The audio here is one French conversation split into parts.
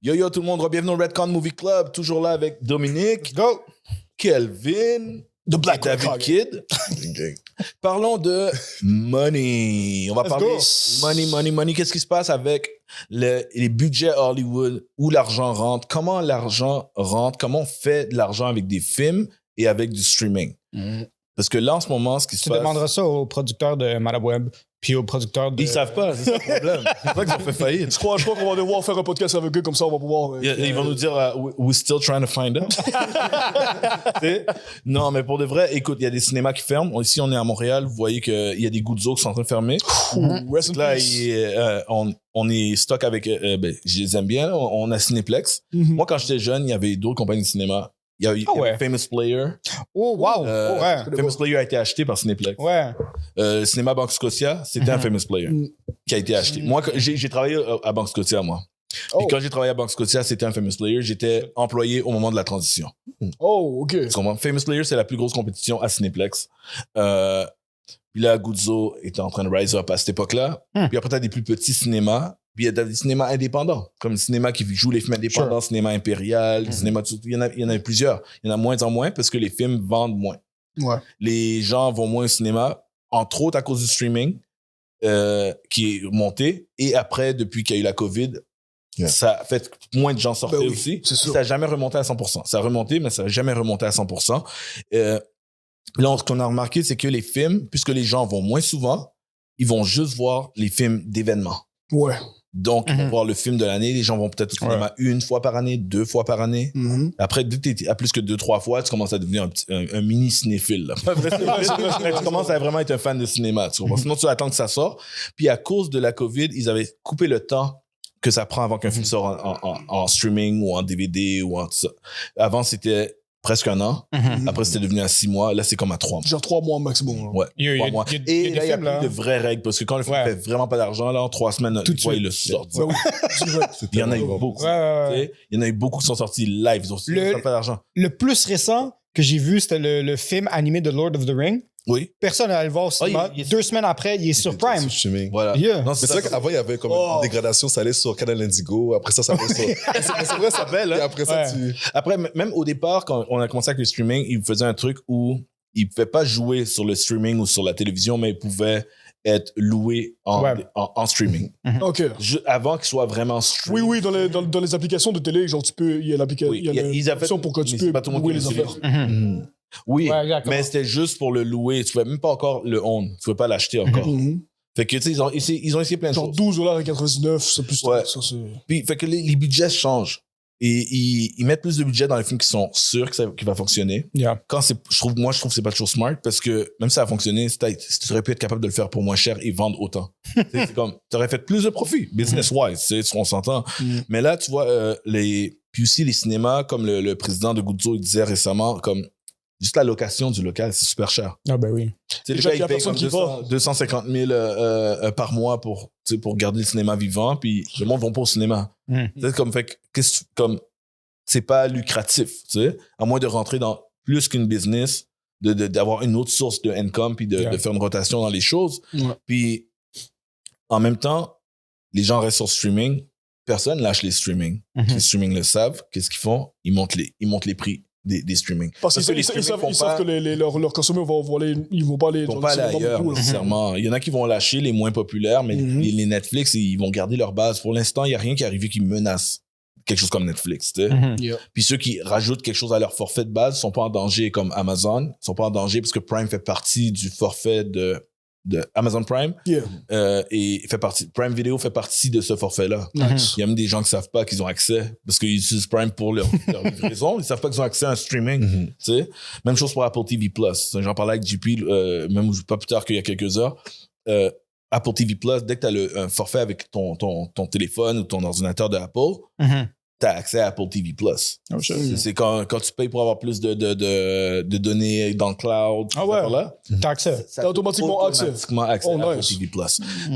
Yo tout le monde, bienvenue au Redcon Movie Club, toujours là avec Dominique, Go! Kelvin, The Black David Red Kidd. Parlons de money. On va Let's parler go. money. Qu'est-ce qui se passe avec les budgets Hollywood, où l'argent rentre, comment l'argent rentre, comment on fait de l'argent avec des films et avec du streaming. Parce que là, en ce moment, ce qui se Tu passe... demanderas ça aux producteurs de Malaweb puis aux producteurs de... Ils savent pas, c'est ça le problème. C'est pour ça qu'ils ont fait faillite. Je crois qu'on va devoir faire un podcast avec eux, comme ça on va pouvoir... Ils vont nous dire we're still trying to find out. Non, mais pour de vrai, écoute, il y a des cinémas qui ferment. Ici, on est à Montréal. Vous voyez qu'il y a des Guzzo qui sont en train de fermer. Rest in Là, peace. on est stock avec... je les aime bien. Là. On a Cinéplex. Moi, quand j'étais jeune, il y avait d'autres compagnies de cinéma. Il y avait Famous Player. Oh, wow! Ouais. Famous Player a été acheté par Cinéplex. Ouais. Le cinéma Banque Scotia, c'était un Famous Player qui a été acheté. Moi, j'ai travaillé à Banque Scotia, moi. Puis quand j'ai travaillé à Banque Scotia, c'était un Famous Player. J'étais employé au moment de la transition. Oh, OK. Tu comprends? Famous Player, c'est la plus grosse compétition à Cinéplex. Puis là, Guzzo était en train de rise up à cette époque-là. Puis après, t'as des plus petits cinémas. Puis il y a des cinémas indépendants, comme le cinéma qui joue les films indépendants, cinéma impérial, cinéma... Il y en a plusieurs. Il y en a moins en moins parce que les films vendent moins. Ouais. Les gens vont moins au cinéma, entre autres à cause du streaming qui est monté. Et après, depuis qu'il y a eu la COVID, ça a fait que moins de gens sortaient aussi. C'est sûr. Ça n'a jamais remonté à 100%. Ça a remonté, mais ça n'a jamais remonté à 100%. Là, ce qu'on a remarqué, c'est que les films, puisque les gens vont moins souvent, ils vont juste voir les films d'événements. Ouais. Donc, ils vont voir le film de l'année. Les gens vont peut-être au cinéma une fois par année, 2 fois par année. Après, dès que tu es à plus que 2-3 fois, tu commences à devenir un mini cinéphile. Là. Tu commences à vraiment être un fan de cinéma. Tu comprends? Sinon, tu attends que ça sorte. Puis, à cause de la COVID, ils avaient coupé le temps que ça prend avant qu'un film sorte en streaming ou en DVD ou en tout ça. Avant, c'était presque un an. Après, c'était devenu à 6 mois. Là, c'est comme à 3 mois. Genre 3 mois maximum. Ouais, 3 mois. Et là, il y a films, là. plus de vraies règles parce que quand le film fait vraiment pas d'argent, là, en 3 semaines, Tout de il suite. le sort. Ouais, oui. Il y en a eu beaucoup. Ouais. Tu sais, il y en a eu beaucoup qui sont sortis live. Ils ont pas d'argent. Le plus récent que j'ai vu, c'était le film animé de Lord of the Rings. Oui. Personne n'allait le voir au cinéma. il est- 2 semaines après, il est sur Prime. Sur streaming. Voilà. Yeah. Non, Mais c'est vrai qu'avant, il y avait comme une dégradation, ça allait sur Canal Indigo, après ça allait sur... c'est vrai, ça belle, hein? Et après ça, Ouais. tu... Même au départ, quand on a commencé avec le streaming, ils faisaient un truc où ils ne pouvaient pas jouer sur le streaming ou sur la télévision, mais ils pouvaient être loués en streaming. OK. Avant qu'ils soient vraiment streamés. Oui, dans les applications de télé, genre, tu peux... Il y a l'application... Oui, il y a ils avaient- l'option pour que tu mais peux c'est pas tout le monde louer qui les l'utilise. affaires. Oui, Ouais, exactement. mais c'était juste pour le louer. Tu ne pouvais même pas encore le own. Tu ne pouvais pas l'acheter encore. Fait que, tu sais, ils ont essayé plein de Genre choses. $12,99, c'est plus... Ouais. Ça, c'est... Puis, fait que les budgets changent. Et ils mettent plus de budget dans les films qui sont sûrs qu'il va fonctionner. Yeah. Je trouve que c'est pas toujours smart parce que même si ça a fonctionné, tu aurais pu être capable de le faire pour moins cher et vendre autant. C'est comme, tu aurais fait plus de profit, business-wise, on s'entend. Mais là, tu vois, puis aussi les cinémas, comme le président de Guzzo il disait récemment, comme juste la location du local, c'est super cher. Ah ben oui. Tu sais, le Déjà gars, qu'il y a il paye personne comme qui va. 250 000 par mois pour garder le cinéma vivant, puis le monde ne va pas au cinéma. Tu sais, c'est pas lucratif, tu sais, à moins de rentrer dans plus qu'une business, d'avoir une autre source de income, puis de faire une rotation dans les choses. Ouais. Puis, en même temps, les gens restent sur streaming, personne lâche les streaming. Les streaming le savent, qu'est-ce qu'ils font? Ils montent les prix des streaming. Parce qu'ils les savent streaming ils savent que leurs consommateurs ils vont pas aller... ils vont genre, pas aller c'est vraiment ailleurs, beaucoup, là. nécessairement. Il y en a qui vont lâcher les moins populaires, mais les Netflix, ils vont garder leur base. Pour l'instant, il n'y a rien qui est arrivé qui menace quelque chose comme Netflix. Tu sais. Yeah. Puis ceux qui rajoutent quelque chose à leur forfait de base sont pas en danger comme Amazon. Ils sont pas en danger parce que Prime fait partie du forfait de Amazon Prime. Yeah. Et Prime Video fait partie de ce forfait-là. Nice. Il y a même des gens qui savent pas qu'ils ont accès parce qu'ils utilisent Prime pour leur livraison. Ils savent pas qu'ils ont accès à un streaming. Tu sais? Même chose pour Apple TV+. J'en parlais avec JP, même pas plus tard qu'il y a quelques heures. Apple TV+, dès que tu as un forfait avec ton téléphone ou ton ordinateur de Apple, tu as accès à Apple TV+. C'est quand tu payes pour avoir plus de données dans le cloud. Ah ouais. Là, T'as accès. T'as automatiquement accès. à Oh, Apple nice. TV+.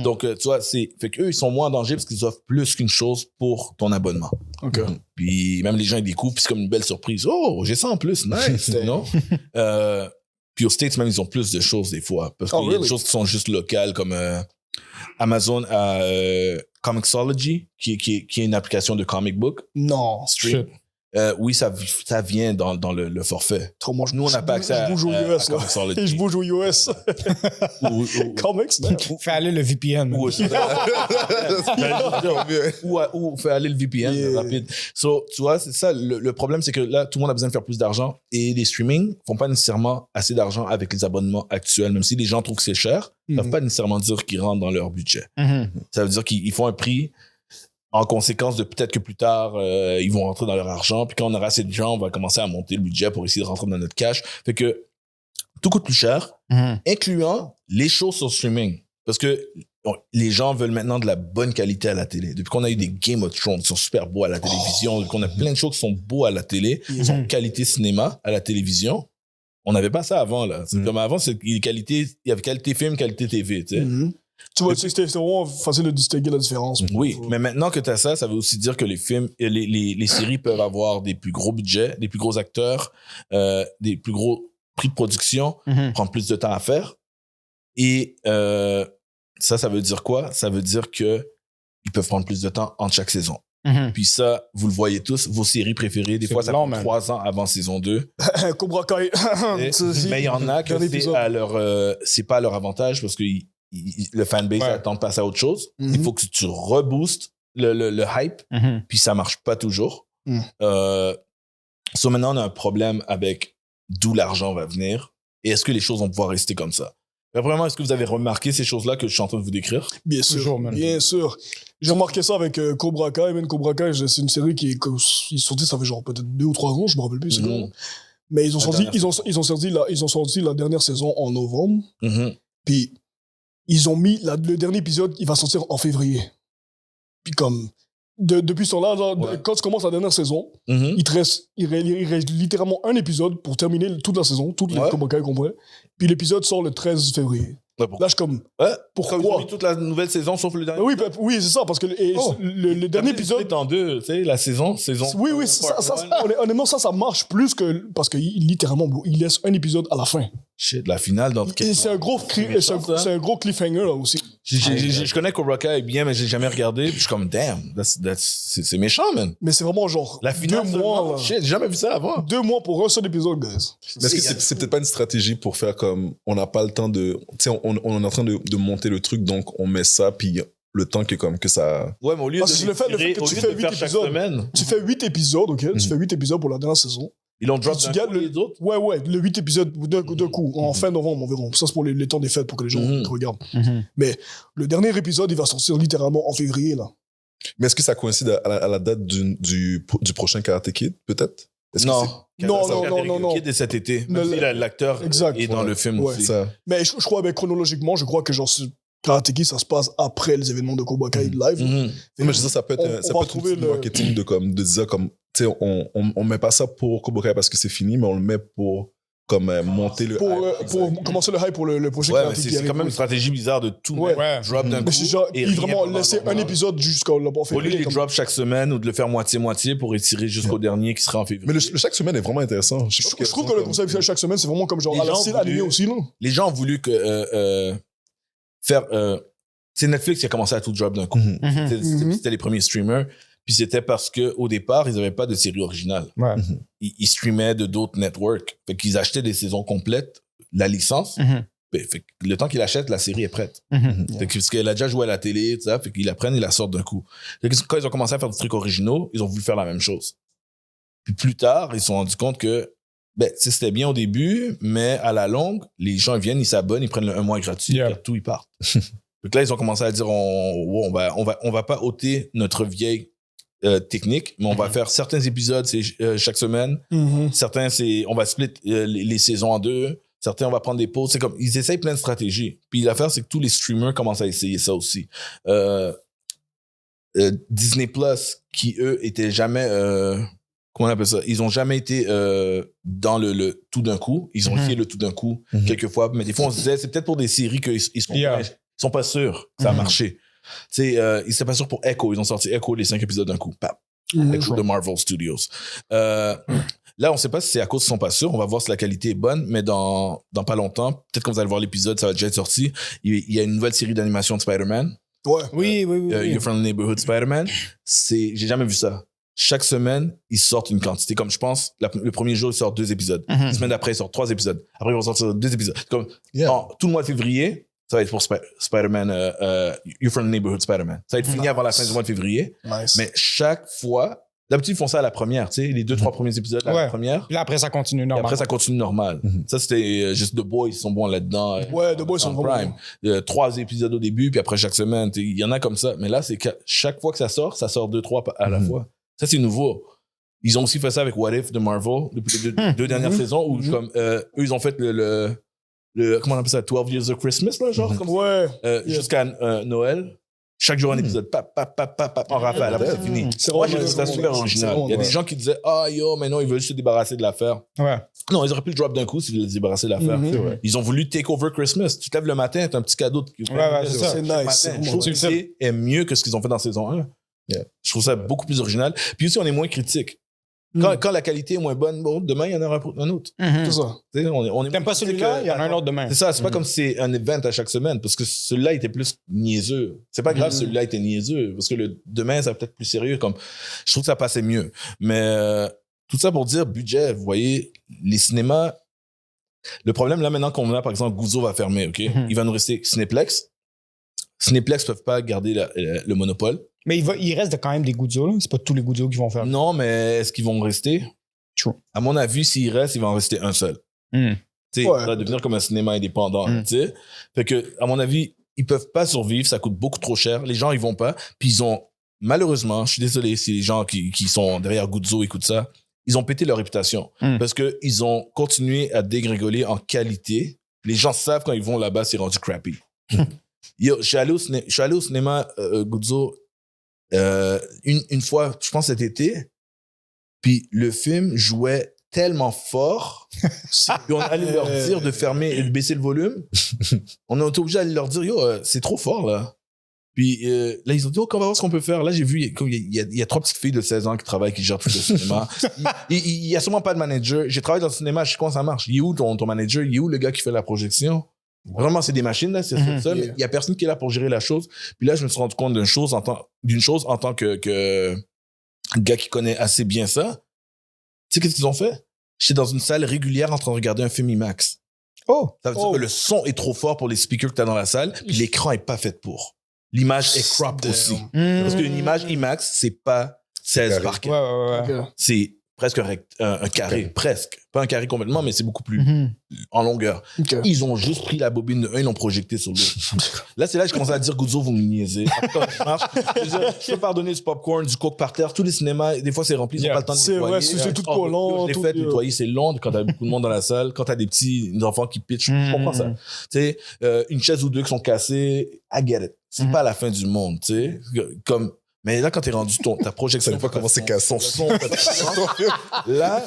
Donc, tu vois, fait qu'eux, ils sont moins en danger parce qu'ils offrent plus qu'une chose pour ton abonnement. OK. Puis même les gens, ils découvrent, puis c'est comme une belle surprise. Oh, j'ai ça en plus, nice, non? Puis aux States, même, ils ont plus de choses des fois. Parce qu'il y a des choses qui sont juste locales, comme Amazon a Comixology, qui est une application de comic book. Non. Shit. Oui, ça vient dans le forfait. Trop, moi, Nous, on n'a pas accès je bouge aux à US, là. Comixology. Et je bouge aux US. Comics, là. Fais aller le VPN. man. Ou faire aller le VPN rapide. So, tu vois, c'est ça. Le problème, c'est que là, tout le monde a besoin de faire plus d'argent et les streaming font pas nécessairement assez d'argent avec les abonnements actuels. Même si les gens trouvent que c'est cher, ils ne peuvent pas nécessairement dire qu'ils rentrent dans leur budget. Ça veut dire qu'ils font un prix en conséquence de peut-être que plus tard, ils vont rentrer dans leur argent. Puis quand on aura assez de gens, on va commencer à monter le budget pour essayer de rentrer dans notre cash. Fait que tout coûte plus cher, incluant les shows sur streaming. Parce que les gens veulent maintenant de la bonne qualité à la télé. Depuis qu'on a eu des Game of Thrones qui sont super beaux à la télévision, depuis qu'on a plein de shows qui sont beaux à la télé, qui sont qualité cinéma à la télévision, on n'avait pas ça avant, là. Comme avant, il y avait qualité film, qualité TV, tu sais. Tu vois, c'était vraiment facile de distinguer la différence. Oui, mais maintenant que tu as ça, ça veut aussi dire que les films, les séries peuvent avoir des plus gros budgets, des plus gros acteurs, des plus gros prix de production, prendre plus de temps à faire. Et ça veut dire quoi? Ça veut dire que ils peuvent prendre plus de temps entre chaque saison. Puis ça, vous le voyez tous, vos séries préférées, des fois, ça prend 3 ans avant saison 2. Cobra Kai. Mais il y en a que c'est pas à leur avantage parce que le fanbase attend de passer à autre chose. Il faut que tu reboostes le hype, puis ça marche pas toujours. So maintenant, on a un problème avec d'où l'argent va venir et est-ce que les choses vont pouvoir rester comme ça? Mais vraiment, est-ce que vous avez remarqué ces choses-là que je suis en train de vous décrire? Bien sûr, toujours, man. bien sûr. J'ai remarqué ça avec Cobra Kai. Même Cobra Kai, c'est une série qui est sortie, ça fait genre peut-être 2 ou 3 ans, je me rappelle plus. C'est bon. Mais ils ont sorti la dernière saison en novembre. Puis ils ont mis le dernier épisode, il va sortir en février. Puis comme depuis ce temps-là, quand tu commences la dernière saison, il te reste littéralement un épisode pour terminer toute la saison, toute les Cobra Kai complet. Puis l'épisode sort le 13 février. Là, je suis comme, pourquoi? Ils ont mis toute la nouvelle saison sauf le dernier. Oui, c'est ça, parce que le dernier épisode. C'est en 2, tu sais, la saison. Oui, honnêtement, ça marche plus que. Parce que littéralement, il laisse un épisode à la fin. Shit, la finale dans Et c'est un gros cliffhanger, là aussi. Je connais Cobra Kai bien, mais j'ai jamais regardé. Puis je suis comme, damn, c'est méchant, man. Mais c'est vraiment genre. La finale, 2 mois. Shit, j'ai jamais vu ça avant. 2 mois pour un seul épisode, guys. Mais est-ce que c'est peut-être pas une stratégie pour faire comme. On n'a pas le temps de. Tu sais, on est en train de monter le truc, donc on met ça, puis le temps que ça. Ouais, mais au lieu parce que le fait que tu fais 8 épisodes. Tu fais 8 épisodes, ok? Tu fais 8 épisodes pour la dernière saison. Ils l'ont drop les autres? Ouais, le 8 épisodes d'un coup, en fin novembre environ. Ça, c'est pour les temps des fêtes, pour que les gens regardent. Mais le dernier épisode, il va sortir littéralement en février, là. Mais est-ce que ça coïncide à la date du prochain Karate Kid, peut-être? Non. Non. Kid est cet été. Même si l'acteur est dans le film aussi. Ça. Mais je crois, chronologiquement, je crois que genre Karate Kid, ça se passe après les événements de Cobra Kai live. Mais je dis ça peut être un marketing de dire comme, tu sais, on met pas ça pour Cobra Kai parce que c'est fini, mais on le met pour comme monter le hype. Pour commencer le hype pour le prochain Karate Kid. C'est quand même une stratégie bizarre de tout drop d'un coup. Mais c'est genre, il vraiment laisser un épisode jusqu'au février. Au lieu de les drop chaque semaine ou de le faire moitié-moitié pour étirer jusqu'au dernier qui sera en février. Mais le chaque semaine est vraiment intéressant. Je trouve que le concept chaque semaine, c'est vraiment comme genre à la style animé aussi, non? Les gens ont voulu faire... c'est Netflix qui a commencé à tout drop d'un coup. C'était les premiers streamers. Puis c'était parce qu'au départ, ils n'avaient pas de série originale. Ils streamaient de d'autres networks. Fait qu'ils achetaient des saisons complètes, la licence. Fait que le temps qu'ils l'achètent, la série est prête. Fait que, parce qu'elle a déjà joué à la télé, tout ça, fait qu'ils la prennent et la sortent d'un coup. Fait que quand ils ont commencé à faire des trucs originaux, ils ont voulu faire la même chose. Puis plus tard, ils se sont rendus compte que c'était bien au début, mais à la longue, les gens viennent, ils s'abonnent, ils prennent le 1 mois gratuit, puis tout, ils partent. Donc là, ils ont commencé à dire on va pas ôter notre vieille technique, mais on va faire certains épisodes chaque semaine. Certains, on va split les saisons en 2. Certains, on va prendre des pauses. C'est comme, ils essayent plein de stratégies. Puis l'affaire, c'est que tous les streamers commencent à essayer ça aussi. Disney Plus, qui eux étaient jamais, comment on appelle ça? Ils ont jamais été dans le tout d'un coup. Ils ont essayé le tout d'un coup quelquefois, mais des fois on se disait c'est peut-être pour des séries qu'ils sont pas sûrs que ça a marché. Tu sais, ils étaient pas sûrs pour Echo. Ils ont sorti Echo les 5 épisodes d'un coup. Echo de Marvel Studios. Là, on sait pas si c'est à cause qu'ils sont pas sûrs. On va voir si la qualité est bonne, mais dans pas longtemps, peut-être quand vous allez voir l'épisode, ça va déjà être sorti. Il y a une nouvelle série d'animation de Spider-Man. Ouais. Oui. You're from the Neighborhood Spider-Man. J'ai jamais vu ça. Chaque semaine, ils sortent une quantité. Comme je pense, le premier jour, ils sortent 2 épisodes. La semaine d'après, ils sortent 3 épisodes. Après, ils vont sortir 2 épisodes. Comme, tout le mois de février, ça va être pour Spider-Man, You're from the Neighborhood Spider-Man. Ça va être fini avant la fin du mois de février. Nice. Mais chaque fois, d'habitude, ils font ça à la première, tu sais, les 2-3 premiers épisodes à la première. Puis là, après, ça continue Et normal. après, ça continue normal. Ça, c'était juste The Boys, ils sont bons là-dedans. Ouais, The Boys sont Prime. bons. 3 épisodes au début, puis après chaque semaine. Il y en a comme ça. Mais là, c'est que chaque fois que ça sort 2-3 à la fois. Ça, c'est nouveau. Ils ont aussi fait ça avec What If de Marvel, depuis les 2 dernières saisons, où comme, eux, ils ont fait le comment on appelle ça, 12 Years of Christmas, là, genre, comme Ouais. jusqu'à Noël. Chaque jour un épisode, en rafale, après c'est fini. Moi, j'ai trouvé ça super original. Il y a des gens qui disaient, mais non, ils veulent juste se débarrasser de l'affaire. Ouais. Non, ils auraient pu le drop d'un coup s'ils voulaient se débarrasser de l'affaire. Ils ont voulu take over Christmas. Tu te lèves le matin, t'as un petit cadeau. Ouais, c'est ça. C'est nice. Je trouve que c'est mieux que ce qu'ils ont fait dans saison 1. Je trouve ça beaucoup plus original. Puis aussi, on est moins critique. Quand la qualité est moins bonne, bon, demain, il y en aura un autre. C'est ça. On est T'aimes pas celui-là, il y en a un autre demain. C'est ça, c'est pas comme si c'est un event à chaque semaine, parce que celui-là était plus niaiseux. C'est pas grave, celui-là était niaiseux, parce que le demain, ça va peut-être plus sérieux. Comme, je trouve que ça passait mieux. Mais tout ça pour dire, budget, vous voyez, les cinémas, le problème là maintenant qu'on a, par exemple, Guzzo va fermer, OK? Il va nous rester Cineplex. Cineplex peuvent pas garder le monopole. Mais il reste quand même des Guzzo, là. C'est pas tous les Guzzo qui vont faire. Non, mais est-ce qu'ils vont rester? True. À mon avis, s'il reste, il va en rester un seul. Tu sais, il va devenir comme un cinéma indépendant, tu sais. Fait que, à mon avis, ils peuvent pas survivre, ça coûte beaucoup trop cher. Les gens, ils vont pas. Puis ils ont, malheureusement, je suis désolé si les gens qui sont derrière Guzzo écoutent ça, ils ont pété leur réputation. Parce que ils ont continué à dégringoler en qualité. Les gens savent quand ils vont là-bas, c'est rendu crappy. Yo, je suis allé au cinéma Guzzo une fois, je pense cet été, puis le film jouait tellement fort, puis on allait leur dire de fermer et de baisser le volume. On a été obligé d'aller leur dire, c'est trop fort, là. Puis là, ils ont dit, on va voir ce qu'on peut faire. Là, j'ai vu, il y a 3 petites filles de 16 ans qui travaillent, qui gèrent tout le cinéma. Il y a sûrement pas de manager. J'ai travaillé dans le cinéma, je sais comment ça marche. Il est où ton manager? Il est où le gars qui fait la projection? Vraiment, c'est des machines, là, c'est ça. Mais il y a personne qui est là pour gérer la chose. Puis là, je me suis rendu compte d'une chose en tant que gars qui connaît assez bien ça. Tu sais, qu'est-ce qu'ils ont fait? J'étais dans une salle régulière en train de regarder un film IMAX. Ça veut dire que le son est trop fort pour les speakers que t'as dans la salle, puis l'écran est pas fait pour. L'image est crop aussi. Parce qu'une image IMAX, c'est pas 16 par 4. Ouais. C'est presque un carré, presque. Pas un carré complètement, mais c'est beaucoup plus en longueur. Ils ont juste pris la bobine de un, ils l'ont projeté sur l'autre. Là, c'est là que je commence à dire, Guzzo, vous me niaisez. Je peux pardonner du popcorn, du coke par terre. Tous les cinémas, des fois, c'est rempli, ils n'ont pas le temps de nettoyer. C'est vrai, c'est tout collant. Je l'ai fait, nettoyer, c'est long quand t'as beaucoup de monde dans la salle. Quand t'as des petits enfants qui pitchent, je comprends ça. Tu sais, une chaise ou deux qui sont cassées, I get it. C'est pas la fin du monde, tu sais. Comme, mais là, quand t'es rendu ta projection. Ça ne pas comment c'est cassé. Ton son, là,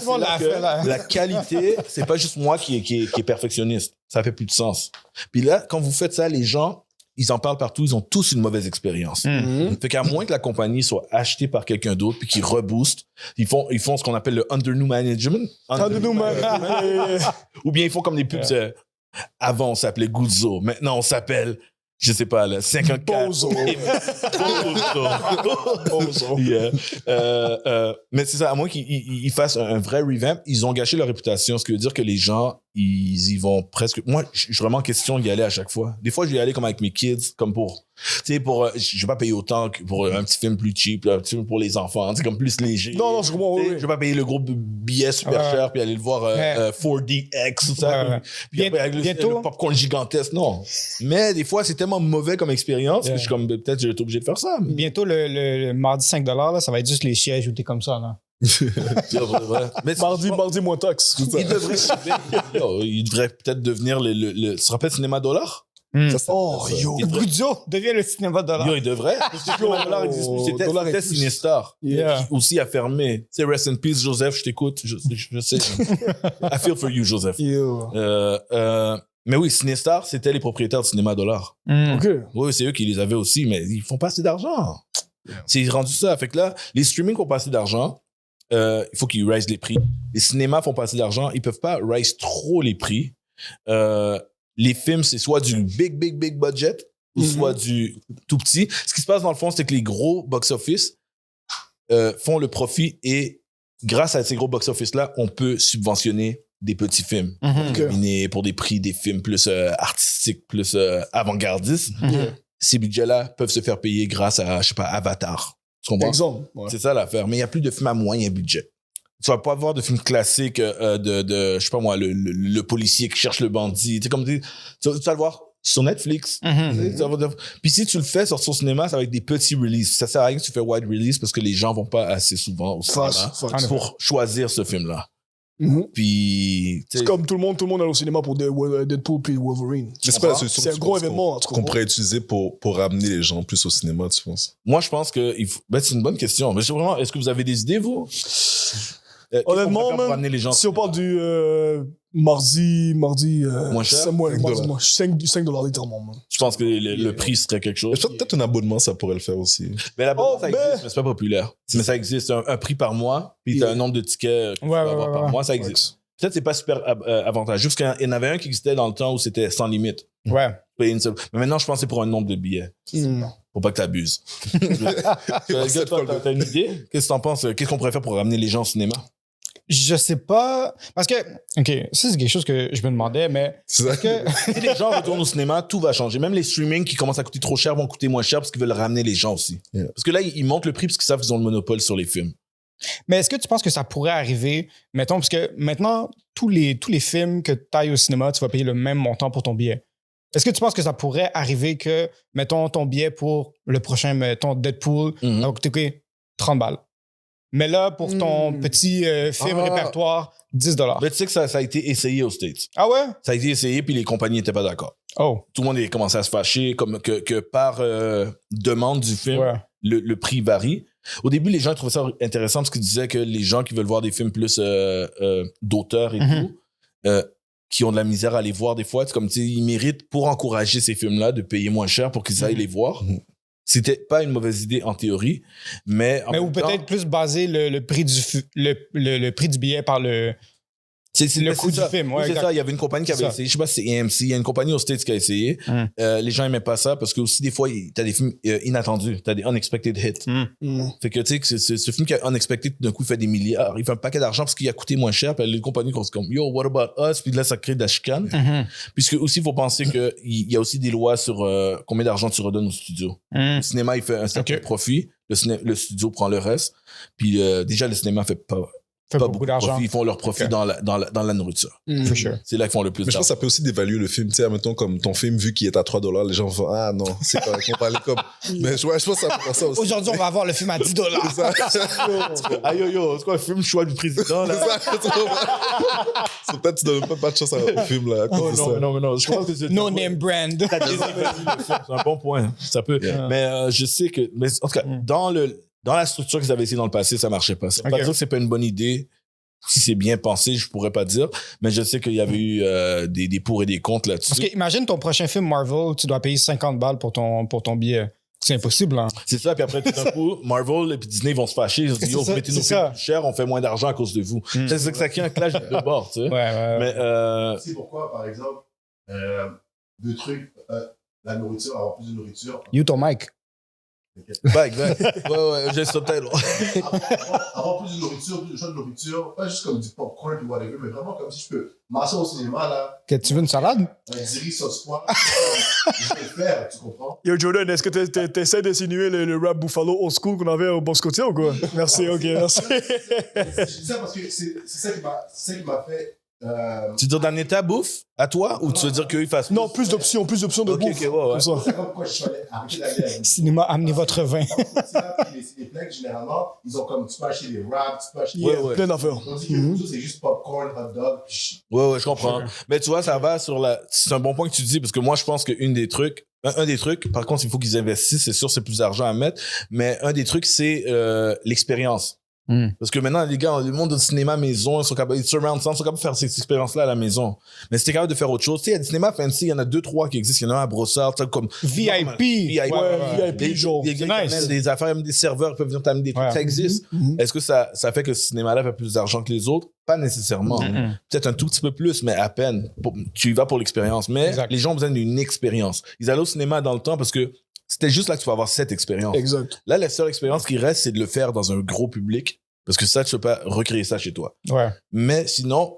la qualité, c'est pas juste moi qui est perfectionniste. Ça fait plus de sens. Puis là, quand vous faites ça, les gens, ils en parlent partout, ils ont tous une mauvaise expérience. Fait qu'à moins que la compagnie soit achetée par quelqu'un d'autre puis qu'ils rebooste, ils font ce qu'on appelle le under new management. Ou bien ils font comme des pubs. Avant, on s'appelait Guzzo. Maintenant, on s'appelle, je sais pas, là, 54. Bozo. Yeah. Mais c'est ça, à moins qu'ils fassent un vrai revamp, ils ont gâché leur réputation, ce qui veut dire que les gens, ils y vont presque. Moi, je suis vraiment en question d'y aller à chaque fois. Des fois, je vais y aller comme avec mes kids, comme pour. Tu sais, je vais pas payer autant que pour un petit film plus cheap, là, un petit film pour les enfants, tu sais, comme plus léger. Non, je comprends. Je vais pas payer le gros billet super cher puis aller le voir 4DX, tout ça. Puis après, avec le popcorn gigantesque, non. Mais des fois, c'est tellement mauvais comme expérience que je suis comme, peut-être, j'ai été obligé de faire ça. Mais... Bientôt, le mardi $5, là, ça va être juste les sièges où t'es comme ça, là. Mais mardi moins taxe. Il devrait peut-être devenir tu te rappelles Cinéma Dollar? Guzzo devient le cinéma dollar. Il devrait. Parce que Cinéma Dollar existe plus. C'était Cinestar. Qui aussi a fermé. C'est Rest in Peace, Joseph, je t'écoute. Je sais. I feel for you, Joseph. Mais oui, Cinestar, c'était les propriétaires de Cinéma Dollar. Oui, c'est eux qui les avaient aussi, mais ils font pas assez d'argent. C'est rendu ça. Fait que là, les streaming font pas assez d'argent. Il faut qu'ils raise les prix. Les cinémas font pas assez d'argent. Ils peuvent pas raise trop les prix. Les films, c'est soit du big budget ou soit du tout petit. Ce qui se passe dans le fond, c'est que les gros box-office font le profit et grâce à ces gros box-office-là, on peut subventionner des petits films nominés pour des prix des films plus artistiques, plus avant-gardistes. Ces budgets-là peuvent se faire payer grâce à, je sais pas, Avatar. Tu comprends? Exemple. Ouais. C'est ça l'affaire. Mais il n'y a plus de films à moyen budget. Tu vas pas voir de films classiques de je sais pas moi, le policier qui cherche le bandit. Tu sais, comme tu vas le voir sur Netflix. Puis si tu le fais sortir au cinéma, ça va être des petits releases. Ça sert à rien que tu fais wide release parce que les gens vont pas assez souvent au cinéma pour choisir ce film-là. Puis c'est comme tout le monde allait au cinéma pour Deadpool puis Wolverine. C'est un gros événement. Qu'on pourrait utiliser pour ramener les gens plus au cinéma, tu penses? Moi, je pense que c'est une bonne question. Mais vraiment, est-ce que vous avez des idées, vous? Honnêtement, si on parle du mardi moins cher, $5 littéralement. Man. Je pense que le prix serait quelque chose. Peut-être un abonnement, ça pourrait le faire aussi. Mais l'abonnement, ça existe, mais c'est pas populaire. Mais ça existe. Un prix par mois, puis t'as un nombre de tickets que tu vas avoir par mois, ça existe. Peut-être que c'est pas super avantageux, parce qu'il y en avait un qui existait dans le temps où c'était sans limite. Ouais. Mais maintenant, je pense que c'est pour un nombre de billets. Faut pas que t'abuses. T'as une idée? Qu'est-ce que t'en penses? Qu'est-ce qu'on pourrait faire pour ramener les gens au cinéma? Je sais pas. Parce que, OK, ça, c'est quelque chose que je me demandais, mais. Si les gens retournent au cinéma, tout va changer. Même les streamings qui commencent à coûter trop cher vont coûter moins cher parce qu'ils veulent ramener les gens aussi. Yeah. Parce que là, ils montent le prix parce qu'ils savent qu'ils ont le monopole sur les films. Mais est-ce que tu penses que ça pourrait arriver, mettons, parce que maintenant, tous les films que tu ailles au cinéma, tu vas payer le même montant pour ton billet. Est-ce que tu penses que ça pourrait arriver que, mettons, ton billet pour le prochain, mettons, Deadpool, ça va coûter 30 balles? Mais là, pour ton petit film répertoire, $10. Mais tu sais que ça a été essayé aux States. Ah ouais? Ça a été essayé, puis les compagnies n'étaient pas d'accord. Oh. Tout le monde a commencé à se fâcher, comme que par demande du film, le prix varie. Au début, les gens trouvaient ça intéressant parce qu'ils disaient que les gens qui veulent voir des films plus d'auteurs et tout, qui ont de la misère à les voir des fois, c'est comme ils méritent, pour encourager ces films-là, de payer moins cher pour qu'ils aillent les voir. C'était pas une mauvaise idée en théorie, mais ou peut-être plus baser le prix le prix du billet par le coût du film. Ouais, c'est ça. Il y avait une compagnie qui avait essayé. Je sais pas si c'est AMC. Il y a une compagnie aux States qui a essayé. Les gens aimaient pas ça parce que aussi des fois, t'as des films inattendus. T'as des unexpected hits. Fait que tu sais que ce film qui a unexpected, d'un coup, il fait des milliards. Il fait un paquet d'argent parce qu'il a coûté moins cher. Puis les compagnies qui sont comme, yo, what about us? Puis là, ça crée de la chicane. Puisque aussi, il faut penser qu'il y a aussi des lois sur combien d'argent tu redonnes au studio. Le cinéma, il fait un certain profit. Le studio prend le reste. Puis déjà, le cinéma fait pas beaucoup d'argent. Profit. Ils font leur profit dans la nourriture. Sure. C'est là qu'ils font le plus d'argent. Mais je pense que ça peut aussi dévaluer le film. Tu sais, admettons, comme ton film, vu qu'il est à $3, les gens vont, ah non, c'est pas qu'on va aller comme. Mais je pense que ça peut faire ça aussi. Aujourd'hui, on va avoir le film à $10. Aïe, c'est quoi le film choix du président, là? C'est peut-être que tu donnes pas de chance au film, là. Non. Je pense que c'est. No name brand. C'est un bon point. Ça peut. Mais je sais que. Mais en tout cas, dans la structure qu'ils avaient essayé dans le passé, ça marchait pas. Ça veut pas dire que c'est pas une bonne idée. Si c'est bien pensé, je pourrais pas dire. Mais je sais qu'il y avait eu des pour et des contre là-dessus. Parce que imagine ton prochain film Marvel, tu dois payer 50 balles pour ton billet. C'est impossible, hein? C'est ça, puis après, tout d'un coup, Marvel et puis Disney vont se fâcher. Ils se disent, vous mettez nos films plus chers, on fait moins d'argent à cause de vous. C'est ça que ça crée un clash de bord, tu sais. Mais, c'est pourquoi, par exemple, deux trucs, la nourriture, avoir plus de nourriture. You ton mic. Ouais, j'ai sauté là. Avoir plus de nourriture, plus de choix de nourriture, pas juste comme du popcorn ou whatever, mais vraiment comme si je peux m'asseoir au cinéma là. Que tu veux une salade? Un diri sauce poire. Je vais le faire, tu comprends? Yo Jordan, est-ce que t'essaies d'insinuer le rap Buffalo old school qu'on avait au Bon Scotia ou quoi? Merci, ok, merci. Je dis ça parce que c'est ça qui m'a fait. Tu veux dire d'amener ta bouffe à toi ou tu veux dire qu'ils fassent non, plus d'options de bouffe. Ouais. C'est comme quoi je suis allé arrêter d'aller. Cinéma, amenez votre vin. Les plats, généralement, ils ont comme tu peux acheter des wraps, tu peux acheter plein d'affaires. On dit que c'est juste popcorn, hot dog. Ouais, je comprends. Mais tu vois, ça va sur la. C'est un bon point que tu dis parce que moi, je pense qu'un des trucs, par contre, il faut qu'ils investissent, c'est sûr, c'est plus d'argent à mettre, mais un des trucs, c'est l'expérience. Parce que maintenant, les gars, le monde du cinéma maison, ils surround sound, ils sont capables de faire cette expérience-là à la maison. Mais si t'es capable de faire autre chose, tu sais, il y a des cinémas fancy, il y en a 2-3 qui existent. Il y en a un à Brossard, comme VIP. VIP, genre. Des affaires, même des serveurs peuvent venir t'amener des trucs. Ça existe. Est-ce que ça fait que ce cinéma-là fait plus d'argent que les autres? Pas nécessairement. Peut-être un tout petit peu plus, mais à peine. Tu y vas pour l'expérience. Mais les gens ont besoin d'une expérience. Ils allaient au cinéma dans le temps parce que c'était juste là que tu vas avoir cette expérience. Exact. Là, la seule expérience qui reste, c'est de le faire dans un gros public. Parce que ça, tu peux pas recréer ça chez toi. Ouais. Mais sinon,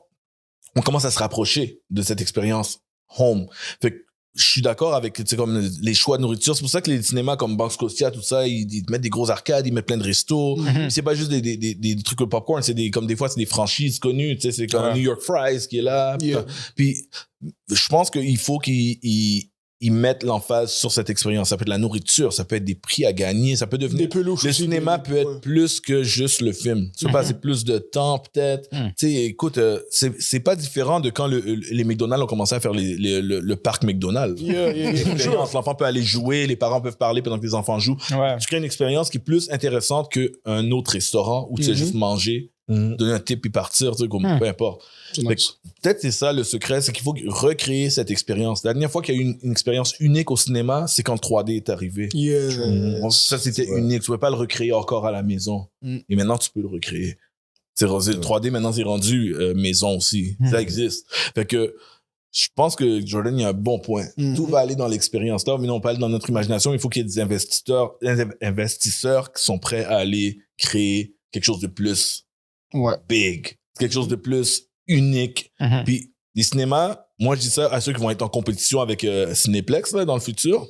on commence à se rapprocher de cette expérience home. Fait que je suis d'accord avec, tu sais, comme les choix de nourriture. C'est pour ça que les cinémas comme Banque Scotia, tout ça, ils mettent des gros arcades, ils mettent plein de restos. C'est pas juste des trucs de popcorn, c'est comme des fois, c'est des franchises connues, tu sais, c'est comme New York Fries qui est là. Puis, je pense qu'il faut qu'ils mettent l'emphase sur cette expérience. Ça peut être la nourriture, ça peut être des prix à gagner, ça peut devenir... Des peluches. Le cinéma peut être plus que juste le film. Ça peut passer plus de temps, peut-être. Tu sais, écoute, c'est pas différent de quand les McDonald's ont commencé à faire le parc McDonald's. L'enfant peut aller jouer, les parents peuvent parler pendant que les enfants jouent. Ouais. Tu crées une expérience qui est plus intéressante qu'un autre restaurant où tu sais juste manger, donner un tip puis partir, tu sais, comme peu importe. Peut-être c'est ça le secret, c'est qu'il faut recréer cette expérience. La dernière fois qu'il y a eu une expérience unique au cinéma, c'est quand le 3D est arrivé. Ça, c'était unique. Tu pouvais pas le recréer encore à la maison. Et maintenant, tu peux le recréer. Le 3D, maintenant, c'est rendu maison aussi. Ça existe. Fait que je pense que Jordan, il y a un bon point. Tout va aller dans l'expérience là, mais non pas dans notre imagination. Il faut qu'il y ait des investisseurs qui sont prêts à aller créer quelque chose de plus big, quelque chose de plus unique. Puis les cinémas, moi je dis ça à ceux qui vont être en compétition avec Cinéplex là, dans le futur,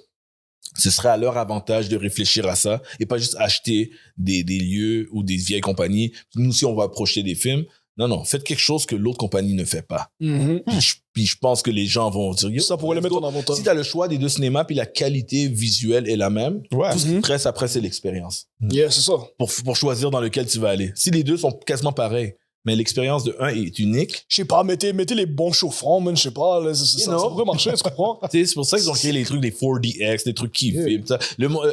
ce serait à leur avantage de réfléchir à ça et pas juste acheter des lieux ou des vieilles compagnies. Nous aussi on va approcher des films. Non, faites quelque chose que l'autre compagnie ne fait pas. Puis je pense que les gens vont dire... Ça pourrait les mettre en avantage. Si tu as le choix des deux cinémas puis la qualité visuelle est la même, tout ce qui te reste après, c'est l'expérience. C'est ça. Pour choisir dans lequel tu vas aller. Si les deux sont quasiment pareils, mais l'expérience de un est unique. Je sais pas, mettez les bons chauffants, man, je sais pas, là, ça pourrait marcher, tu comprends? C'est pour ça qu'ils ont créé les trucs, les 4DX, des trucs qui filment.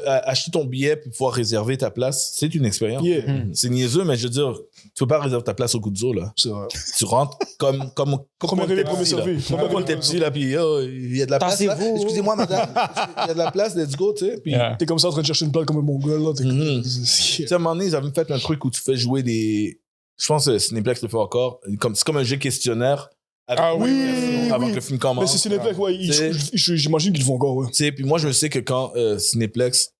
Acheter ton billet pour pouvoir réserver ta place, c'est une expérience. C'est niaiseux, mais je veux dire, tu peux pas réserver ta place au Guzzo, là. C'est vrai. Tu rentres comme on était petit, là, puis il y a de la place, là. Excusez-moi, madame, il y a de la place, let's go, tu sais. Puis t'es comme ça en train de chercher une place comme un mongol, là. Tu sais, à un moment donné, ils avaient fait un truc où tu fais jouer des... Je pense que Cinéplex le fait encore. C'est comme un jeu questionnaire. Avant que le film commence. Mais c'est Cinéplex, j'imagine qu'ils le font encore, ouais. Puis moi, je sais que quand Cinéplex,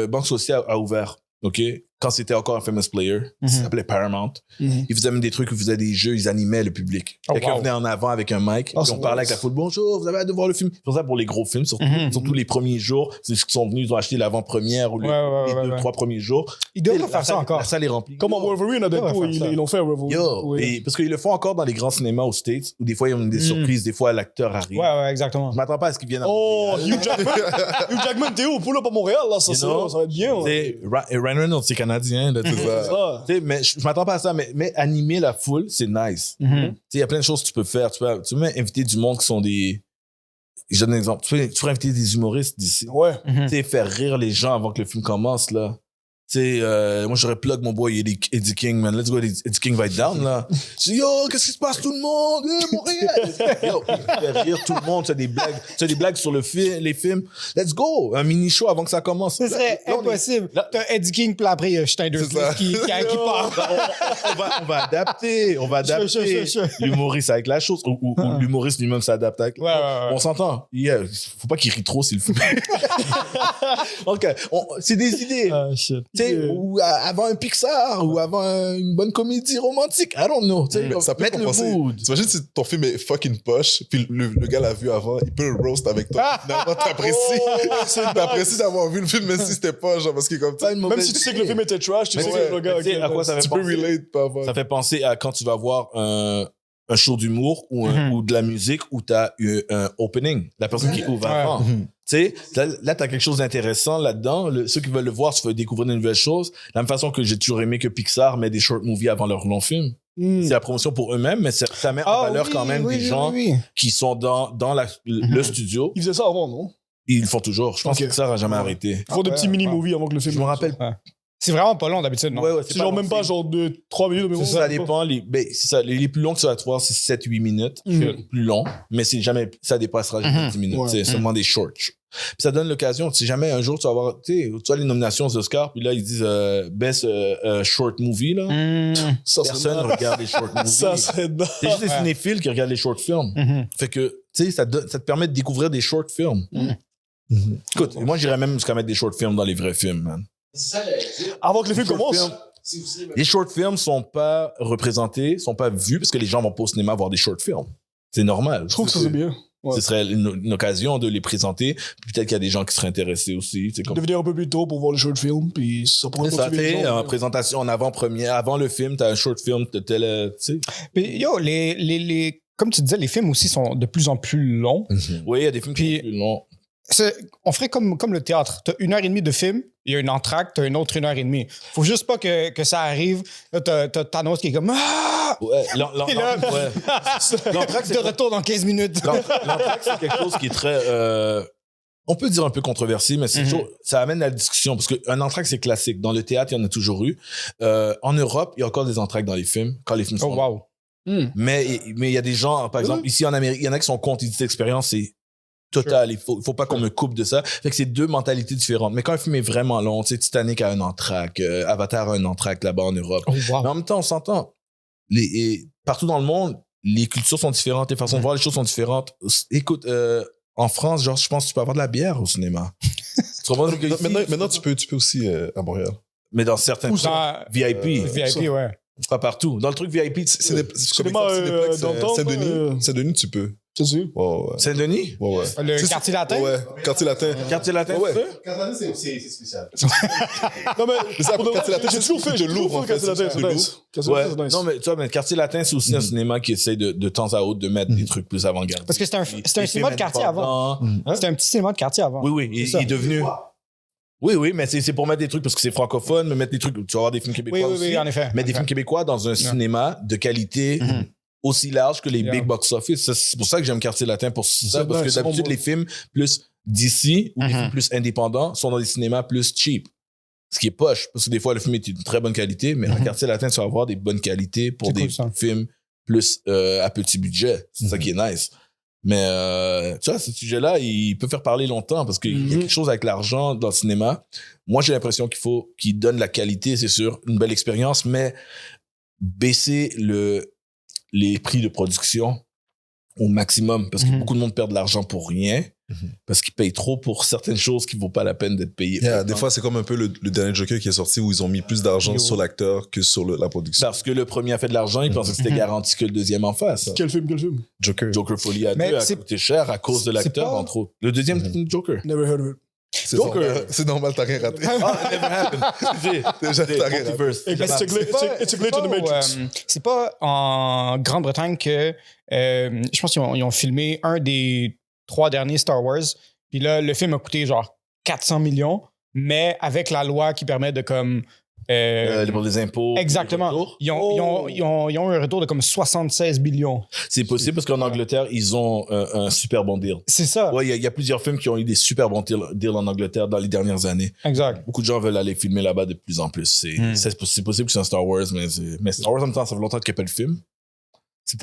Banque Sociale a ouvert, OK? Quand c'était encore un famous player, ça s'appelait Paramount. Ils faisaient même des trucs où ils faisaient des jeux, ils animaient le public. Quelqu'un venait en avant avec un mic, puis on parlait avec la foule. Bonjour, vous avez hâte de voir le film. Ils font ça pour les gros films, surtout les premiers jours. C'est ceux qui sont venus, ils ont acheté l'avant-première ou les 2-3 premiers jours. Ils doivent faire ça encore. La salle est remplie. Comme en Wolverine, à Deadpool, ils l'ont fait à Wolverine. Parce qu'ils le font encore dans les grands cinémas aux States, où des fois, ils ont des surprises, des fois, l'acteur arrive. Ouais, exactement. Je m'attends pas à ce qu'il vienne à Hugh Jackman, t'es où? Pull up à Montréal, là, ça va être bien. Ryan Reynolds, c'est canadien, là, mais je m'attends pas à ça, mais animer la foule, c'est nice. Il y a plein de choses que tu peux faire. Tu peux même inviter du monde qui sont des... Je donne un exemple. Tu pourrais inviter des humoristes d'ici. Faire rire les gens avant que le film commence, là. Moi, j'aurais plug mon boy Eddie King, man. Let's go, Eddie King va être down, là. Je dis, yo, qu'est-ce qui se passe, tout le monde? Montréal! Yo, faire rire tout le monde. Tu as des blagues sur les films. Let's go! Un mini show avant que ça commence. Ce serait impossible. T'as Eddie King, puis après, Schneider qui part. On va adapter. L'humoriste avec la chose. Ou l'humoriste lui-même s'adapte avec. On s'entend. Faut pas qu'il rit trop s'il faut. OK. C'est des idées. Ou avant un Pixar, ou avant une bonne comédie romantique. I don't know. Ça peut mettre le mood. T'imagines si ton film est fucking poche, puis le gars l'a vu avant, il peut le roast avec toi. Finalement, t'apprécies d'avoir vu le film, même si c'était pas genre parce qu'il est comme ça. Même si tu sais que le film était trash, tu sais que le gars... À quoi ça fait penser? Tu peux relate pas avant. Ça fait penser à quand tu vas voir un show d'humour ou de la musique où t'as un opening, la personne qui ouvre avant. Tu sais, là, t'as quelque chose d'intéressant là-dedans. Ceux qui veulent le voir, tu vas découvrir de nouvelles choses. De la même façon que j'ai toujours aimé que Pixar met des short movies avant leur long film. C'est la promotion pour eux-mêmes, mais ça met en valeur quand même des gens qui sont dans le studio. Ils faisaient ça avant, non? Ils le font toujours. Je pense que Pixar a jamais arrêté. Ils font des petits mini-movies avant que le film... Je me rappelle C'est vraiment pas long d'habitude, non? Ouais, C'est genre même pas genre de 3 minutes. Mais ça dépend. C'est ça. Les plus longs que tu vas te voir, c'est 7-8 minutes. Plus long. Mais c'est jamais, ça dépassera jamais 10 minutes. C'est seulement des shorts. Puis ça donne l'occasion. Si jamais un jour tu vas avoir, tu vois les nominations aux Oscars, puis là, ils disent best short movie, là. Personne ne regarde les short movies. Ça, c'est C'est juste les cinéphiles qui regardent les short films. Fait que, tu sais, ça te permet de découvrir des short films. Écoute, moi, j'irais même jusqu'à mettre des short films dans les vrais films, man. C'est ça, j'allais dire. Avant que le film commence. Les short films sont pas représentés, sont pas vus parce que les gens vont pas au cinéma voir des short films. C'est normal. Je trouve que ça, c'est bien. Ouais. Ce serait une occasion de les présenter. Peut-être qu'il y a des gens qui seraient intéressés aussi. C'est comme de venir un peu plus tôt pour voir le short film, puis ça pourrait ça motiver les fait gens. en présentation, en avant-première, avant le film, t'as un short film de tel, tu sais. Puis, yo, comme tu disais, les films aussi sont de plus en plus longs. Oui, il y a des films qui sont plus longs. On ferait comme le théâtre. T'as 1h30 de film, il y a une entracte, t'as une autre 1h30. Faut juste pas que ça arrive. Là, t'as Thanos qui est comme Ah! Ouais, Et là, l'entracte, c'est de retour dans 15 minutes. l'entracte, c'est quelque chose qui est très, on peut dire un peu controversé, mais c'est toujours, ça amène la discussion parce qu'un entracte, c'est classique. Dans le théâtre, il y en a toujours eu. En Europe, il y a encore des entractes dans les films, quand les films sont. Oh, wow. Mais il y a des gens, par exemple, ici en Amérique, il y en a qui sont contre, ils disent l'expérience, c'est total. Il faut pas qu'on me coupe de ça. Fait que c'est deux mentalités différentes. Mais quand un film est vraiment long, tu sais, Titanic a un entracte, Avatar a un entracte là-bas en Europe. Oh, wow. Mais en même temps, on s'entend. Partout dans le monde, les cultures sont différentes, les façons de voir les choses sont différentes. Écoute, en France, genre, je pense que tu peux avoir de la bière au cinéma. Tu comprends ce que je dis? Maintenant, tu peux aussi à Montréal. Mais dans certains trucs, VIP. VIP, ouais. Pas partout. Dans le truc VIP, Saint-Denis, tu peux. Tu sais? Ouais. Saint-Denis? Ouais. Le quartier latin? Ouais, quartier latin. Quartier latin, Ouais. Canada, c'est spécial. Non, mais ça, pour quartier latin, j'ai toujours fait de Louvre, en fait. quartier latin, c'est De nice. Ouais. C'est nice. Non, mais tu vois, mais Quartier Latin, c'est aussi un cinéma qui essaye de temps à autre de mettre des trucs plus avant-garde. Parce que c'était un cinéma de quartier avant. C'était un petit cinéma de quartier avant. Oui, il est devenu. Oui, mais c'est pour mettre des trucs parce que c'est francophone, mais mettre des trucs. Tu vas avoir des films québécois aussi. Oui, en effet. Mettre des films québécois dans un cinéma de qualité aussi large que les big box office. C'est pour ça que j'aime Quartier Latin pour ça, parce que d'habitude, les films plus d'ici ou les films plus indépendants sont dans des cinémas plus cheap. Ce qui est poche, parce que des fois, le film est de très bonne qualité, mais à Quartier Latin, tu vas avoir des bonnes qualités pour des films plus à petit budget. C'est ça qui est nice. Mais tu vois, ce sujet-là, il peut faire parler longtemps parce qu'il y a quelque chose avec l'argent dans le cinéma. Moi, j'ai l'impression qu'il donne la qualité, c'est sûr, une belle expérience, mais baisser les prix de production au maximum parce que beaucoup de monde perd de l'argent pour rien parce qu'ils payent trop pour certaines choses qui ne vaut pas la peine d'être payées. Des fois, c'est comme un peu le dernier Joker qui est sorti où ils ont mis plus d'argent sur l'acteur que sur la production. Parce que le premier a fait de l'argent, ils pensaient que c'était garanti que le deuxième en fasse. Quel film? Joker Folie à 2 a coûté cher à cause de l'acteur, entre autres. Le deuxième, c'est Joker. Never heard of it. C'est normal, t'as rien raté. Never happened. Déjà, t'as rien raté. It's a glitch in the Matrix. C'est pas en Grande-Bretagne que je pense qu'ils ont filmé un des 3 derniers Star Wars. Puis là, le film a coûté genre 400 millions, mais avec la loi qui permet de comme... pour les impôts. Exactement. Ils ont eu un retour de comme 76 millions. C'est possible parce qu'en Angleterre, ils ont un super bon deal. C'est ça. Ouais, il y a plusieurs films qui ont eu des super bons deals en Angleterre dans les dernières années. Exact. Beaucoup de gens veulent aller filmer là-bas de plus en plus. C'est possible que c'est un Star Wars, mais Star Wars en même temps, ça fait longtemps qu'il n'y a pas le film.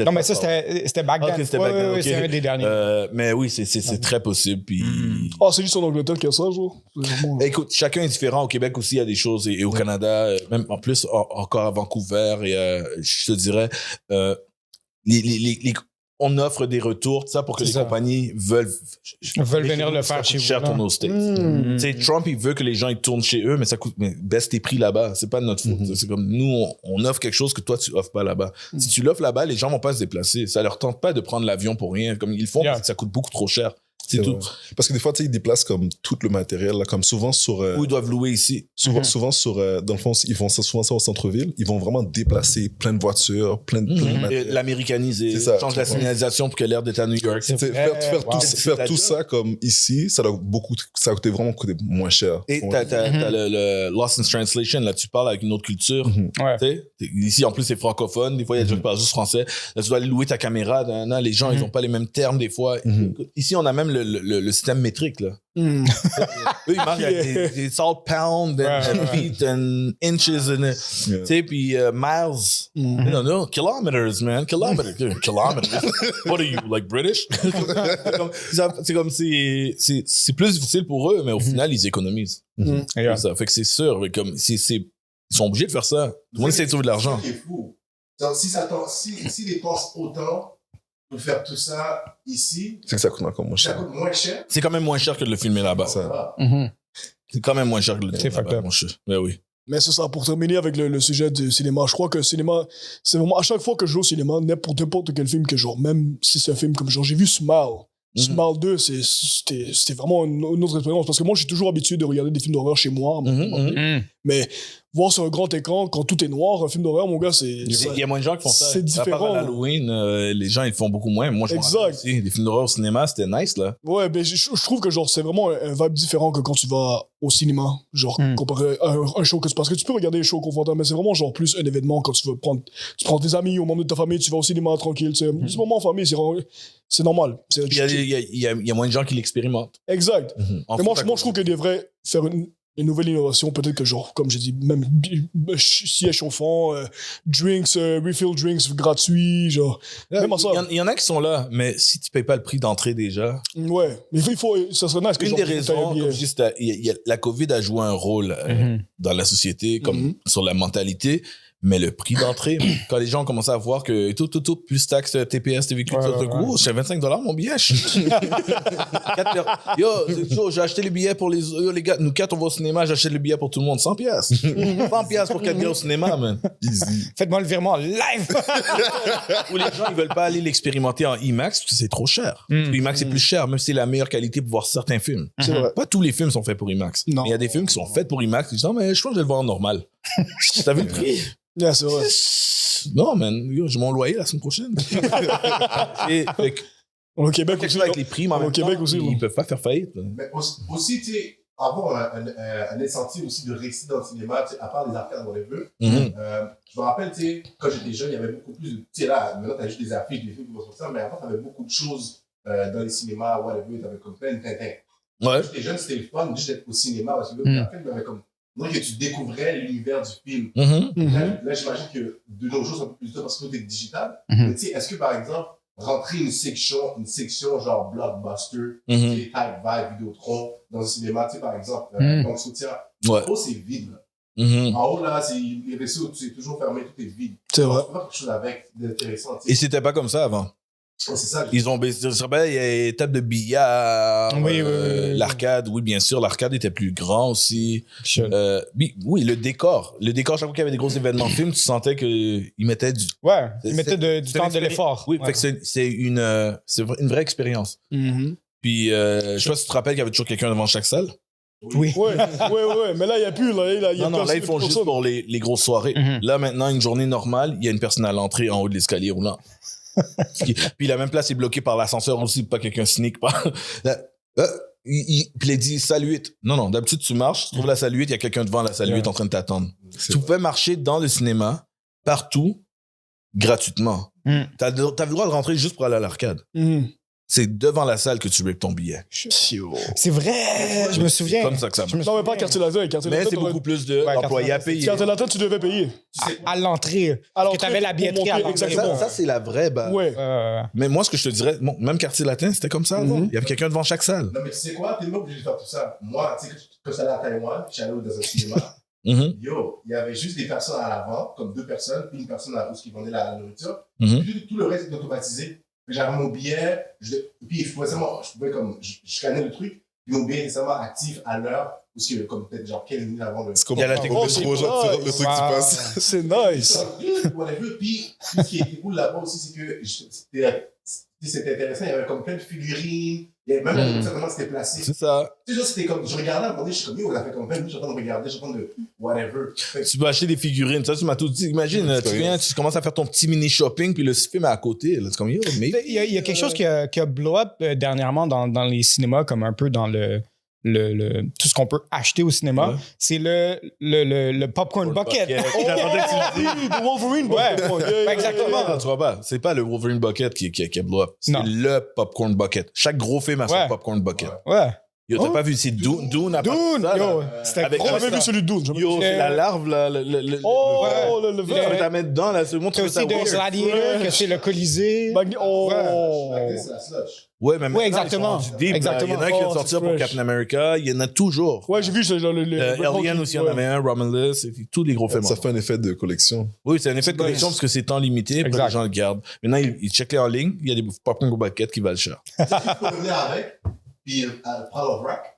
Non, mais ça, c'était back then. Okay, c'était back then, okay. C'est un des derniers. mais oui, c'est très possible. Puis... c'est juste en Angleterre qu'il y a ça, genre. Écoute, chacun est différent. Au Québec aussi, il y a des choses. Et au Canada, même en plus, encore à Vancouver, et je te dirais, on offre des retours, ça, pour que les compagnies veulent venir le faire chez vous. Cher tourner aux States. Tu sais, Trump, il veut que les gens ils tournent chez eux, mais ça coûte, mais baisse tes prix là-bas. C'est pas de notre faute. C'est comme nous, on offre quelque chose que toi, tu offres pas là-bas. Si tu l'offres là-bas, les gens vont pas se déplacer. Ça leur tente pas de prendre l'avion pour rien, comme ils le font, parce que ça coûte beaucoup trop cher. C'est tout. Parce que des fois, tu sais, ils déplacent comme tout le matériel, là, comme souvent sur... Où ils doivent louer ici. Souvent sur... dans le fond, ils font ça souvent ça au centre-ville. Ils vont vraiment déplacer plein de voitures, plein de matériel. L'américaniser. Change la signalisation pour que l'air d'être à New York. Faire tout ça comme ici, ça a vraiment coûté moins cher. Et t'as le Lost in Translation, là, tu parles avec une autre culture. Ici, en plus, c'est francophone. Des fois, il y a des gens qui parlent juste français. Là, tu dois aller louer ta caméra. Les gens, ils ont pas les mêmes termes, des fois. Ici, on a même le système métrique, là. Mm. Eux, ils marchent avec des salt pounds, and feet, and inches, and, tu sais, puis miles. Non, kilometers, man. Kilometers. What are you, like British? c'est comme c'est plus difficile pour eux, mais au final, ils économisent. Ça fait que c'est sûr, mais comme, ils sont obligés de faire ça. Tout le monde essaie de trouver de l'argent. C'est ça qui est fou. Donc, si dépense autant pour faire tout ça ici, C'est que ça coûte encore moins ça cher. coûte moins cher. C'est quand même moins cher que de le filmer là-bas. Ça. C'est quand même moins cher que de le filmer fucked là-bas, up. mon cher. Ben oui. Mais c'est ça, pour terminer avec le sujet du cinéma, je crois que le cinéma, c'est vraiment, à chaque fois que je joue au cinéma, n'importe quel film que genre, même si c'est un film comme genre, j'ai vu Smile. Smile 2, c'était vraiment une autre expérience, parce que moi, je suis toujours habitué de regarder des films d'horreur chez moi, mais voir sur un grand écran, quand tout est noir, un film d'horreur, mon gars, Il y a moins de gens qui font ça. C'est différent. À part à l'Halloween, les gens, ils le font beaucoup moins. Moi, je me rappelle aussi, les films d'horreur au cinéma, c'était nice, là. Ouais, mais je trouve que genre c'est vraiment un vibe différent que quand tu vas au cinéma, genre comparé à un show parce que tu peux regarder un show confortable, mais c'est vraiment genre plus un événement quand tu prends tes amis ou membres de ta famille, tu vas au cinéma tranquille, tu sais, ce moment en famille, c'est normal. Il y a moins de gens qui l'expérimentent. Exact. En Mais moi, fait, je trouve qu'ils devraient faire une nouvelle innovation, peut-être que genre, comme j'ai dit, même siège chauffant, drinks, refill drinks gratuits, genre. Même à ça. Il y en a qui sont là, mais si tu payes pas le prix d'entrée déjà. Ouais, mais ça serait nice que Une genre, des raisons, comme je dis, la COVID a joué un rôle dans la société, comme sur la mentalité. Mais le prix d'entrée, quand les gens ont commencé à voir que tout, plus taxes, TPS, TVQ, tout, c'est $25 mon billet. Yo, j'ai acheté les billets pour les gars. Nous quatre, on va au cinéma, j'achète le billet pour tout le monde. 100 piastres. 100 piastres pour 4 gars au cinéma, man. Easy. Faites-moi le virement live. Ou les gens, ils veulent pas aller l'expérimenter en IMAX parce que c'est trop cher. IMAX, c'est plus cher, même si c'est la meilleure qualité pour voir certains films. C'est vrai. Pas tous les films sont faits pour IMAX. Non. Mais il y a des films qui sont faits pour IMAX. Ils disent, non, mais je pense que je vais le voir en normal. T'as vu le prix? Yeah, c'est vrai. Non, man, yo, j'ai mon loyer la semaine prochaine. Fait que, Au Québec quelque aussi. chose avec les prix, mais en Au même Québec temps, aussi, ils ouais. peuvent pas faire faillite. Mais aussi, tu sais, avoir un incentive aussi de rester dans le cinéma, tu sais, à part les arcades, whatever. Je me rappelle, tu sais, quand j'étais jeune, il y avait beaucoup plus de. Tu sais, là, maintenant, t'as juste des affiches, des films qui vont sur ça, mais avant, t'avais beaucoup de choses dans les cinémas, whatever, t'avais comme plein de Tintin. Ouais. Quand j'étais jeune, c'était le fun juste d'être au cinéma, parce que là, après, il y avait comme. Donc, que tu découvrais l'univers du film. Là, j'imagine que de nos jours, c'est un peu plus dur parce que tout est digital. Mais tu sais, est-ce que par exemple, rentrer une section genre blockbuster, type vibe, Vidéotron, dans un cinéma, tu sais, par exemple, donc Soutien, en haut, c'est vide. Là. En haut, là, les réseaux, c'est toujours fermé, tout est vide. C'est vrai. Tu peux faire quelque chose avec d'intéressant. Et c'était pas comme ça avant. C'est ça. Ils ont baissé. Je me rappelle, il y a des tables de billard. Oui. L'arcade, oui, bien sûr. L'arcade était plus grand aussi. Oui, le décor. Le décor, chaque fois qu'il y avait des gros événements films, tu sentais qu'ils mettaient du. Ouais, ils mettaient du temps de l'effort. Oui, fait que c'est une vraie expérience. Puis, je sais pas si tu te rappelles qu'il y avait toujours quelqu'un devant chaque salle. Oui. Ouais, mais là, il n'y a plus. Là, Là, ils font juste pour les grosses soirées. Là, maintenant, une journée normale, il y a une personne à l'entrée en haut de l'escalier roulant. Puis la même place est bloquée par l'ascenseur aussi, pour pas quelqu'un sneak par. Puis il dit salle 8. Non, d'habitude tu marches, tu trouves la salle 8, il y a quelqu'un devant la salle 8 en train de t'attendre. Tu pouvais marcher dans le cinéma, partout, gratuitement. T'as le droit de rentrer juste pour aller à l'arcade. C'est devant la salle que tu rips ton billet. C'est vrai, je me souviens. C'est comme ça que ça marche. Non, mais pas quartier latin. Mais c'est beaucoup plus d'employés à payer. Quartier latin, tu devais payer. À l'entrée. Que t'avais la billetterie à l'entrée. Ça, c'est la vraie base. Ouais. Mais moi, ce que je te dirais, même quartier latin, c'était comme ça avant. Il y avait quelqu'un devant chaque salle. Non, mais tu sais quoi, t'es pas obligé de faire tout ça. Moi, tu sais, quand j'allais à Taïwan, je suis allé dans un cinéma. Yo, il y avait juste des personnes à l'avant, comme 2 personnes, puis une personne où qui vendait la nourriture. Puis tout le reste est automatisé. J'avais mon billet, puis je pouvais comme, je scannais le truc, puis mon billet était seulement actif à l'heure, parce que comme peut-être genre 15 minutes avant le. C'est comme Il y a la le technologie. truc qui passe. C'est nice. Puis, ce qui était cool là-bas aussi, c'est que c'était intéressant, il y avait comme plein de figurines, il y avait même comment c'était placé. C'est ça. Tu sais, c'était comme, je regardais à un moment donné, je suis comme, yo, ça fait comme 20 minutes, je suis en train de regarder, je suis en train de whatever. Tu peux acheter des figurines. Ça, tu m'as tout dit. Imagine, tu viens, tu commences à faire ton petit mini shopping, puis le film est à côté. Là, c'est comme, yo, mais. Il y a quelque chose qui a blow up dernièrement dans les cinémas, comme un peu dans tout ce qu'on peut acheter au cinéma, c'est le popcorn bucket. J'attendais que tu le dises. Le Wolverine, Ouais, exactement. Non, tu vois pas. C'est pas le Wolverine bucket qui a blow up. C'est Non. le popcorn bucket. Chaque gros film a son Ouais. popcorn bucket. Ouais. Yo, t'as pas vu, c'est Dune a Dune, pas ça, yo, là. c'était Avec gros. J'ai jamais vu celui de Dune. jamais Yo, vu. c'est la larve, là. Oh, le Tu peux verre. la mettre dedans, là. C'est montre T'as que ça aussi de work. Gladiator, que c'est le Colisée. Oh. C'est la slush. Ouais, mais maintenant, exactement. ils sont rendus deep, là. Exactement. Il y en a un qui Oh, va sortir c'est pour fresh. Captain America. Il y en a toujours. Ouais, j'ai vu genre Alien aussi, il y en avait un. Romulus. Et tous les gros films. Ça fait un effet de collection. Oui, c'est un effet de collection parce que c'est temps limité. Puis Exact. les gens le gardent. Maintenant, ils checkent en ligne. Il y a des popcorn buckets qui valent cher. Tu peux revenir avec, puis prendre le rack.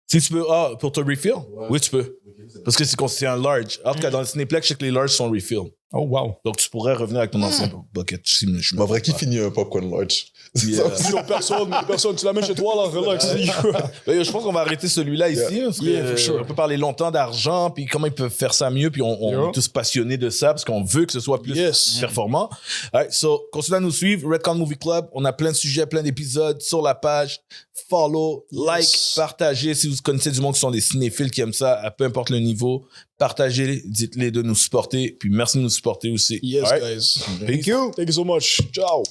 Si tu peux, pour te refill? Ouais. Oui, tu peux. Ok, c'est Parce que c'est un large. Alors que dans le Cinéplex, je sais que les larges sont refill. Oh, wow. Donc, tu pourrais revenir avec ton ancien bucket. Si je me En vrai, qui trompe pas. finit un popcorn large? Puis, Sinon, personne, tu la mets chez toi, là, relax. je pense qu'on va arrêter celui-là ici. Parce que, Yeah, for sure. on peut parler longtemps d'argent, puis comment ils peuvent faire ça mieux, puis on est tous passionnés de ça, parce qu'on veut que ce soit plus Yes. performant. Alright, so, continuez à nous suivre. Redcon Movie Club, on a plein de sujets, plein d'épisodes sur la page. Follow, like, partagez. Si vous connaissez du monde qui sont des cinéphiles qui aiment ça, à peu importe le niveau, partagez, dites-les de nous supporter, puis merci de nous supporter aussi. Yes, Alright? guys. Peace. Thank you so much. Ciao.